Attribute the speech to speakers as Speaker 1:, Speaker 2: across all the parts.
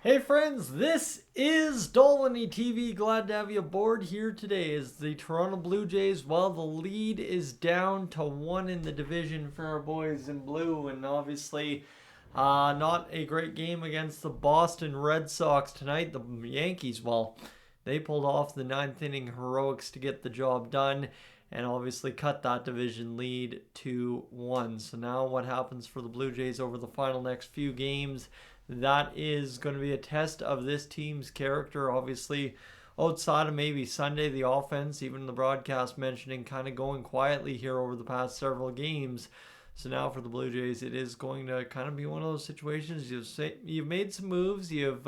Speaker 1: Hey friends, this is Dolynny TV. Glad to have you aboard here today as the Toronto Blue Jays, well, the lead is down to 1 in the division for our boys in blue, and obviously not a great game against the Boston Red Sox tonight. The Yankees, well, they pulled off the 9th inning heroics to get the job done and obviously cut that division lead to 1. So now what happens for the Blue Jays over the final next few games? That is going to be a test of this team's character. Obviously, outside of maybe Sunday, the offense, even the broadcast mentioning kind of going quietly here over the past several games. So now for the Blue Jays, it is going to kind of be one of those situations. You've made some moves. You've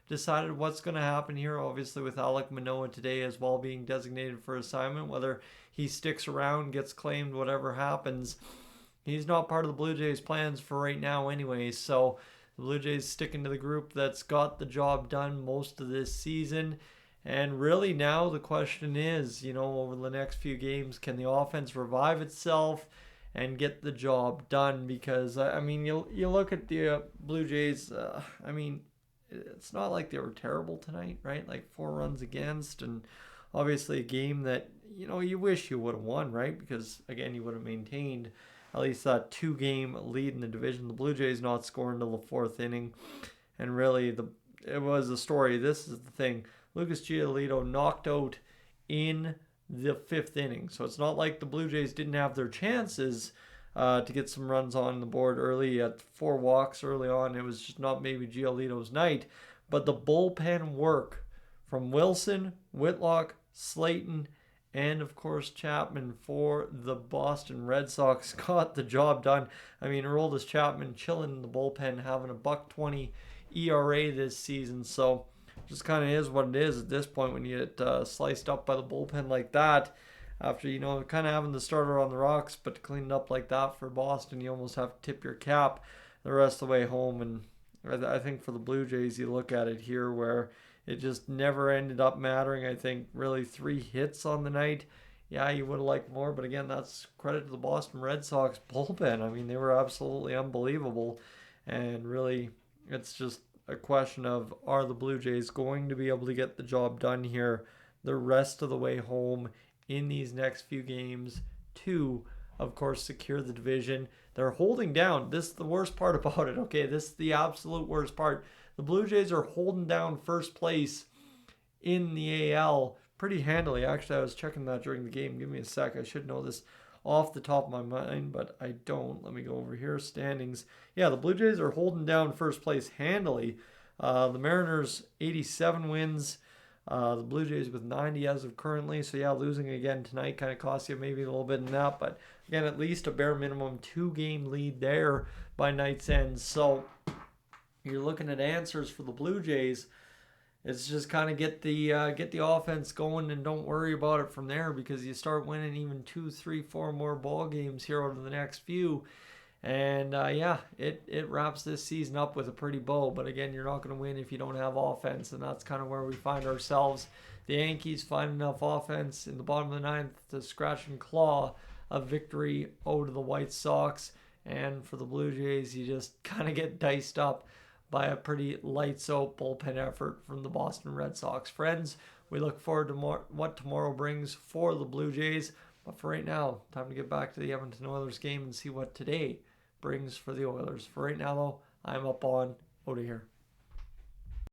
Speaker 1: decided what's going to happen here. Obviously, with Alek Manoah today as well being designated for assignment, whether he sticks around, gets claimed, whatever happens, he's not part of the Blue Jays' plans for right now anyway. So the Blue Jays sticking to the group that's got the job done most of this season. And really now the question is, over the next few games, can the offense revive itself and get the job done? Because, you look at the Blue Jays, it's not like they were terrible tonight, right? Like 4 runs against, and obviously a game that, you wish you would have won, right? Because, again, you would have maintained at least that 2-game lead in the division. The Blue Jays not scoring until the 4th inning. And really, it was a story. This is the thing. Lucas Giolito knocked out in the 5th inning. So it's not like the Blue Jays didn't have their chances to get some runs on the board early at 4 walks early on. It was just not maybe Giolito's night. But the bullpen work from Wilson, Whitlock, Slayton, and of course Chapman for the Boston Red Sox got the job done. Aroldis Chapman chilling in the bullpen, having a $1.20 ERA this season. So just kind of is what it is at this point when you get sliced up by the bullpen like that. After, kind of having the starter on the rocks, but to clean it up like that for Boston, you almost have to tip your cap the rest of the way home. And I think for the Blue Jays, you look at it here where it just never ended up mattering. I think really 3 hits on the night. Yeah, you would have liked more, but again, that's credit to the Boston Red Sox bullpen. They were absolutely unbelievable. And really, it's just a question of, are the Blue Jays going to be able to get the job done here the rest of the way home in these next few games to, of course, secure the division? They're holding down. This is the worst part about it, okay? This is the absolute worst part. The Blue Jays are holding down first place in the AL pretty handily. Actually, I was checking that during the game. Give me a sec. I should know this off the top of my mind, but I don't. Let me go over here. Standings. Yeah, the Blue Jays are holding down first place handily. The Mariners, 87 wins. The Blue Jays with 90 as of currently. So, yeah, losing again tonight kind of costs you maybe a little bit in that. But, again, at least a bare minimum 2-game lead there by night's end. So you're looking at answers for the Blue Jays. It's just kind of get the offense going and don't worry about it from there, because you start winning even 2, 3, 4 more ball games here over the next few. And it wraps this season up with a pretty bow. But again, you're not going to win if you don't have offense, and that's kind of where we find ourselves. The Yankees find enough offense in the bottom of the 9th to scratch and claw a victory over the White Sox. And for the Blue Jays, you just kind of get diced up by a pretty lights-out bullpen effort from the Boston Red Sox. Friends, we look forward to what tomorrow brings for the Blue Jays. But for right now, time to get back to the Edmonton Oilers game and see what today brings for the Oilers. For right now, though, I'm up on out of here.